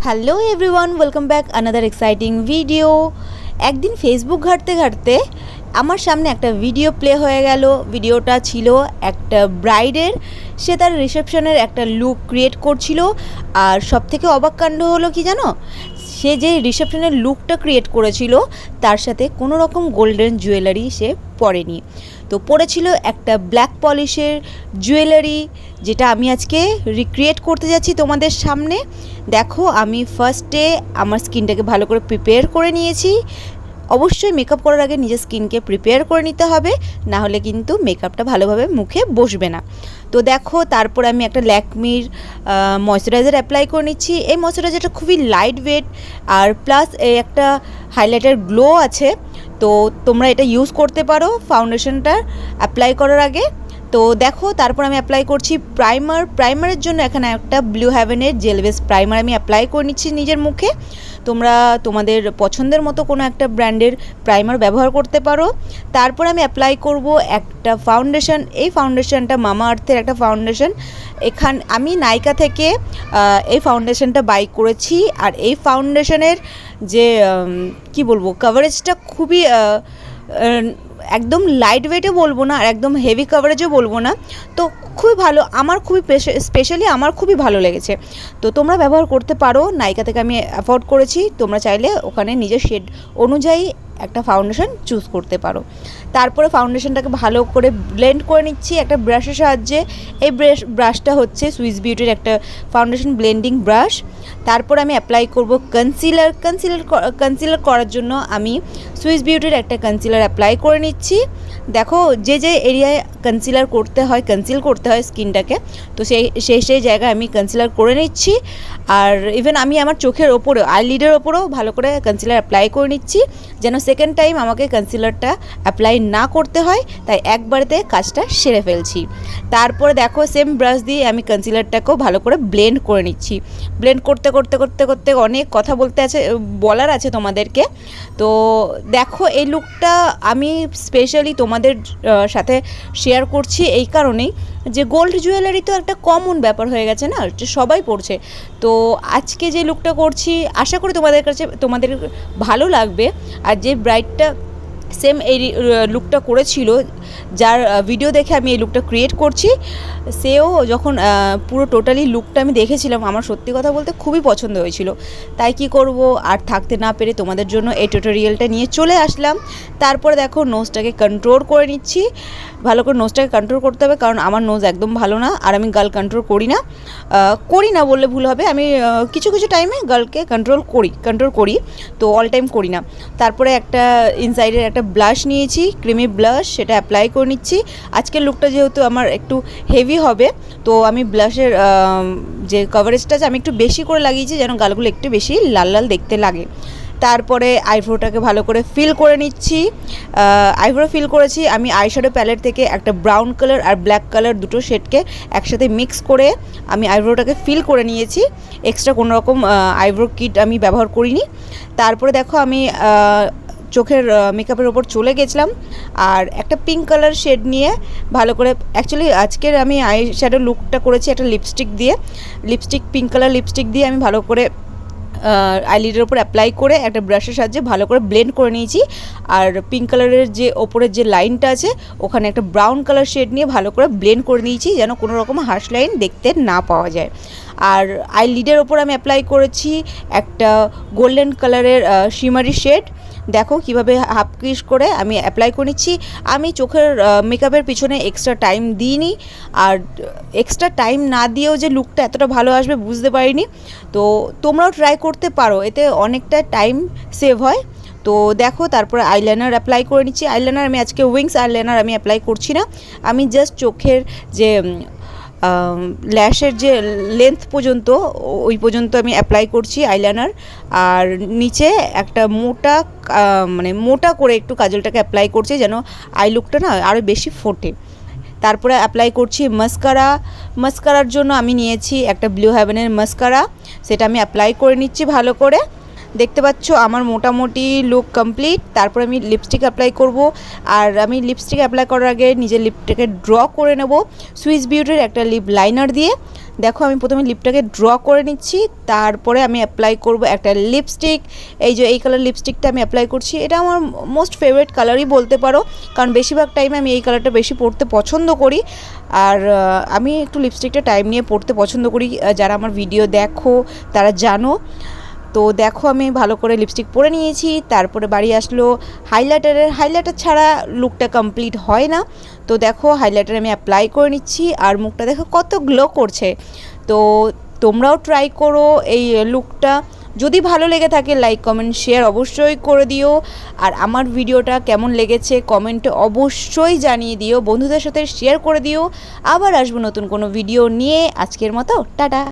Hello everyone, welcome back another exciting video. একদিন Facebook ঘাঁটতে ঘাঁটতে আমার সামনে একটা ভিডিও প্লে হয়ে গেল। ভিডিওটা ছিল একটা ব্রাইডের, সে তার রিসেপশনের একটা লুক ক্রিয়েট করছিল। আর সবথেকে অবাক কাণ্ড হলো কি জানো, সে যে রিসেপশনের লুকটা ক্রিয়েট করেছিল তার সাথে কোনো রকম গোল্ডেন জুয়েলারি সে পরেনি। তো পরেছিল একটা ব্ল্যাক পলিশের জুয়েলারি, যেটা আমি আজকে রিক্রিয়েট করতে যাচ্ছি তোমাদের সামনে। দেখো, আমি ফার্স্টে আমার স্কিনটাকে ভালো করে প্রিপেয়ার করে নিয়েছি। অবশ্যই মেকআপ করার আগে নিজের স্কিনকে প্রিপেয়ার করে নিতে হবে, না হলে কিন্তু মেকআপটা ভালোভাবে মুখে বসবে না। তো দেখো, তারপর আমি একটা ল্যাকমির ময়শ্চারাইজার অ্যাপ্লাই করে নিচ্ছি। এই ময়শ্চারাইজারটা খুবই লাইট ওয়েট আর প্লাস একটা হাইলাইটার গ্লো আছে। তো তোমরা এটা ইউজ করতে পারো ফাউন্ডেশনটা অ্যাপ্লাই করার আগে। তো দেখো, তারপর আমি অ্যাপ্লাই করছি প্রাইমারের জন্য এখানে একটা ব্লু হেভেনের জেল বেস প্রাইমার আমি অ্যাপ্লাই করে নিচ্ছি নিজের মুখে। তোমরা তোমাদের পছন্দের মতো কোনো একটা ব্র্যান্ডের প্রাইমার ব্যবহার করতে পারো। তারপর আমি অ্যাপ্লাই করব একটা ফাউন্ডেশন। এই ফাউন্ডেশনটা মামা আর্থের একটা ফাউন্ডেশন। আমি নাইকা থেকে এই ফাউন্ডেশনটা বাই করেছি। আর এই ফাউন্ডেশনের যে কি বলবো, কভারেজটা খুবই একদম লাইট ওয়েটও বলবো না আর একদম হেভি কভারেজও বলবো না। তো খুবই ভালো, আমার খুবই স্পেশালি আমার খুবই ভালো লেগেছে। তো তোমরা ব্যবহার করতে পারো। নাইকা থেকে আমি অ্যাফোর্ড করেছি, তোমরা চাইলে ওখানে নিজের শেড অনুযায়ী একটা ফাউন্ডেশন চুজ করতে পারো। তারপরে ফাউন্ডেশনটাকে ভালো করে ব্লেন্ড করে নিচ্ছি একটা ব্রাশের সাহায্যে। এই ব্রাশটা হচ্ছে সুইস বিউটির একটা ফাউন্ডেশন ব্লেন্ডিং ব্রাশ। তারপর আমি অ্যাপ্লাই করব কনসিলার করার জন্য আমি সুইস বিউটির একটা কনসিলার অ্যাপ্লাই করে নিচ্ছি। দেখো, যে এরিয়ায় কনসিল করতে হয় স্কিনটাকে, তো সেই জায়গায় আমি কনসিলার করে নিচ্ছি। আর ইভেন আমি আমার চোখের ওপরেও, আইলিডের ওপরেও ভালো করে কনসিলার অ্যাপ্লাই করে নিচ্ছি, যেন সেকেন্ড টাইম আমাকে কনসিলারটা অ্যাপ্লাই না করতে হয়। তাই একবারেতে কাজটা সেরে ফেলছি। তারপরে দেখো, সেম ব্রাশ দিয়ে আমি কনসিলারটাকেও ভালো করে ব্লেন্ড করে নিচ্ছি। ব্লেন্ড করতে অনেক কথা বলার আছে তোমাদেরকে। তো দেখো, এই লুকটা আমি স্পেশালি তোমাদের সাথে শেয়ার করছি এই কারণেই যে গোল্ড জুয়েলারি তো একটা কমন ব্যাপার হয়ে গেছে না, সবাই পড়ছে। তো আজকে যে লুকটা করছি আশা করি তোমাদের ভালো লাগবে। আর যে ব্রাইডটা সেম এই লুকটা করেছিল, যার ভিডিও দেখে আমি এই লুকটা ক্রিয়েট করছি, সেও যখন পুরো টোটালি লুকটা আমি দেখেছিলাম, আমার সত্যি কথা বলতে খুবই পছন্দ হয়েছিল। তাই কি করব, আর থাকতে না পেরে তোমাদের জন্য এই টিউটোরিয়ালটা নিয়ে চলে আসলাম। তারপরে দেখো, নোজটাকে কন্ট্রোল করে নিচ্ছি। ভালো করে নোজটাকে কন্ট্রোল করতে হবে, কারণ আমার নোজ একদম ভালো না আর আমি গার্ল কন্ট্রোল করি না বললে ভুল হবে। আমি কিছু টাইমে গার্লকে কন্ট্রোল করি, তো অল টাইম করি না। তারপরে একটা ইনসাইডের একটা ব্লাশ নিয়েছি, ক্রিমি ব্লাশ, সেটা অ্যাপ্লাই করে নিচ্ছি। আজকের লুকটা যেহেতু আমার একটু হেভি হবে, তো আমি ব্লাশের যে কভারেজটা আছে আমি একটু বেশি করে লাগিয়েছি, যেন গালগুলো একটু বেশি লাল লাল দেখতে লাগে। তারপরে আইব্রোটাকে ভালো করে ফিল করে নিচ্ছি। আইব্রো ফিল করেছি আমি আইশ্যাডো প্যালেট থেকে একটা ব্রাউন কালার আর ব্ল্যাক কালার দুটো শেডকে একসাথে মিক্স করে আমি আইব্রোটাকে ফিল করে নিয়েছি। এক্সট্রা কোনো রকম আইব্রো কিট আমি ব্যবহার করিনি। তারপরে দেখো, আমি চোখের মেকআপের ওপর চলে গেছিলাম আর একটা পিঙ্ক কালার শেড নিয়ে ভালো করে, অ্যাকচুয়ালি আজকের আমি আই শ্যাডো লুকটা করেছি একটা পিঙ্ক কালার লিপস্টিক দিয়ে আমি ভালো করে আইলিডের ওপর অ্যাপ্লাই করে একটা ব্রাশের সাহায্যে ভালো করে ব্লেন্ড করে নিয়েছি। আর পিঙ্ক কালারের যে ওপরের যে লাইনটা আছে ওখানে একটা ব্রাউন কালার শেড নিয়ে ভালো করে ব্লেন্ড করে নিয়েছি, যেন কোনো রকম হার্শ লাইন দেখতে না পাওয়া যায়। আর আইলিডের ওপর আমি অ্যাপ্লাই করেছি একটা গোল্ডেন কালারের শিমারি শেড। দেখো কিভাবে হাফ ক্রিস করে আমি অ্যাপ্লাই করে নিচ্ছি। আমি চোখের মেকআপের পিছনে এক্সট্রা টাইম দিইনি, আর এক্সট্রা টাইম না দিয়েও যে লুকটা এতটা ভালো আসবে বুঝতে পারিনি। তো তোমরাও ট্রাই করতে পারো, এতে অনেকটা টাইম সেভ হয়। তো দেখো, তারপরে আইলাইনার অ্যাপ্লাই করে নিচ্ছি। আইলাইনার আমি আজকে উইংস আইলাইনার আমি অ্যাপ্লাই করছি না, আমি জাস্ট চোখের যে ল্যাশের যে লেন্থ পর্যন্ত ওই পর্যন্ত আমি অ্যাপ্লাই করছি আইলাইনার। আর নিচে একটা মোটা করে একটু কাজলটাকে অ্যাপ্লাই করছি, যেন আই লুকটা না আরও বেশি ফোটে। তারপরে অ্যাপ্লাই করছি মাস্কারার জন্য আমি নিয়েছি একটা ব্লু হেভেনের মাস্কারা, সেটা আমি অ্যাপ্লাই করে নিচ্ছি ভালো করে। দেখতে পাচ্ছ আমার মোটামুটি লুক কমপ্লিট। তারপর আমি লিপস্টিক অ্যাপ্লাই করব। আর আমি লিপস্টিক অ্যাপ্লাই করার আগে নিজের লিপটাকে ড্র করে নেব সুইস বিউটির একটা লিপ লাইনার দিয়ে। দেখো আমি প্রথমে লিপটাকে ড্র করে নিচ্ছি, তারপরে আমি অ্যাপ্লাই করব একটা লিপস্টিক। এই যে এই কালার লিপস্টিকটা আমি অ্যাপ্লাই করছি, এটা আমার মোস্ট ফেভারিট কালারই বলতে পারো, কারণ বেশিরভাগ টাইমে আমি এই কালারটা বেশি পরতে পছন্দ করি। আর আমি একটু লিপস্টিকটা টাইম নিয়ে পরতে পছন্দ করি, যারা আমার ভিডিও দেখো তারা জানো। তো দেখো আমি ভালো করে লিপস্টিক পরে নিয়েছি। তারপরে বাড়ি আসলো হাইলাইটার ছাড়া লুকটা কমপ্লিট হয় না। তো দেখো হাইলাইটার আমি অ্যাপ্লাই করে নিচ্ছি, আর মুখটা দেখো কত গ্লো করছে। তো তোমরাও ট্রাই করো এই লুকটা। যদি ভালো লেগে থাকে লাইক কমেন্ট শেয়ার অবশ্যই করে দিও। আর আমার ভিডিওটা কেমন লেগেছে কমেন্টে অবশ্যই জানিয়ে দিও, বন্ধুদের সাথে শেয়ার করে দিও। আবার আসবো নতুন কোনো ভিডিও নিয়ে। আজকের মতো টাটা।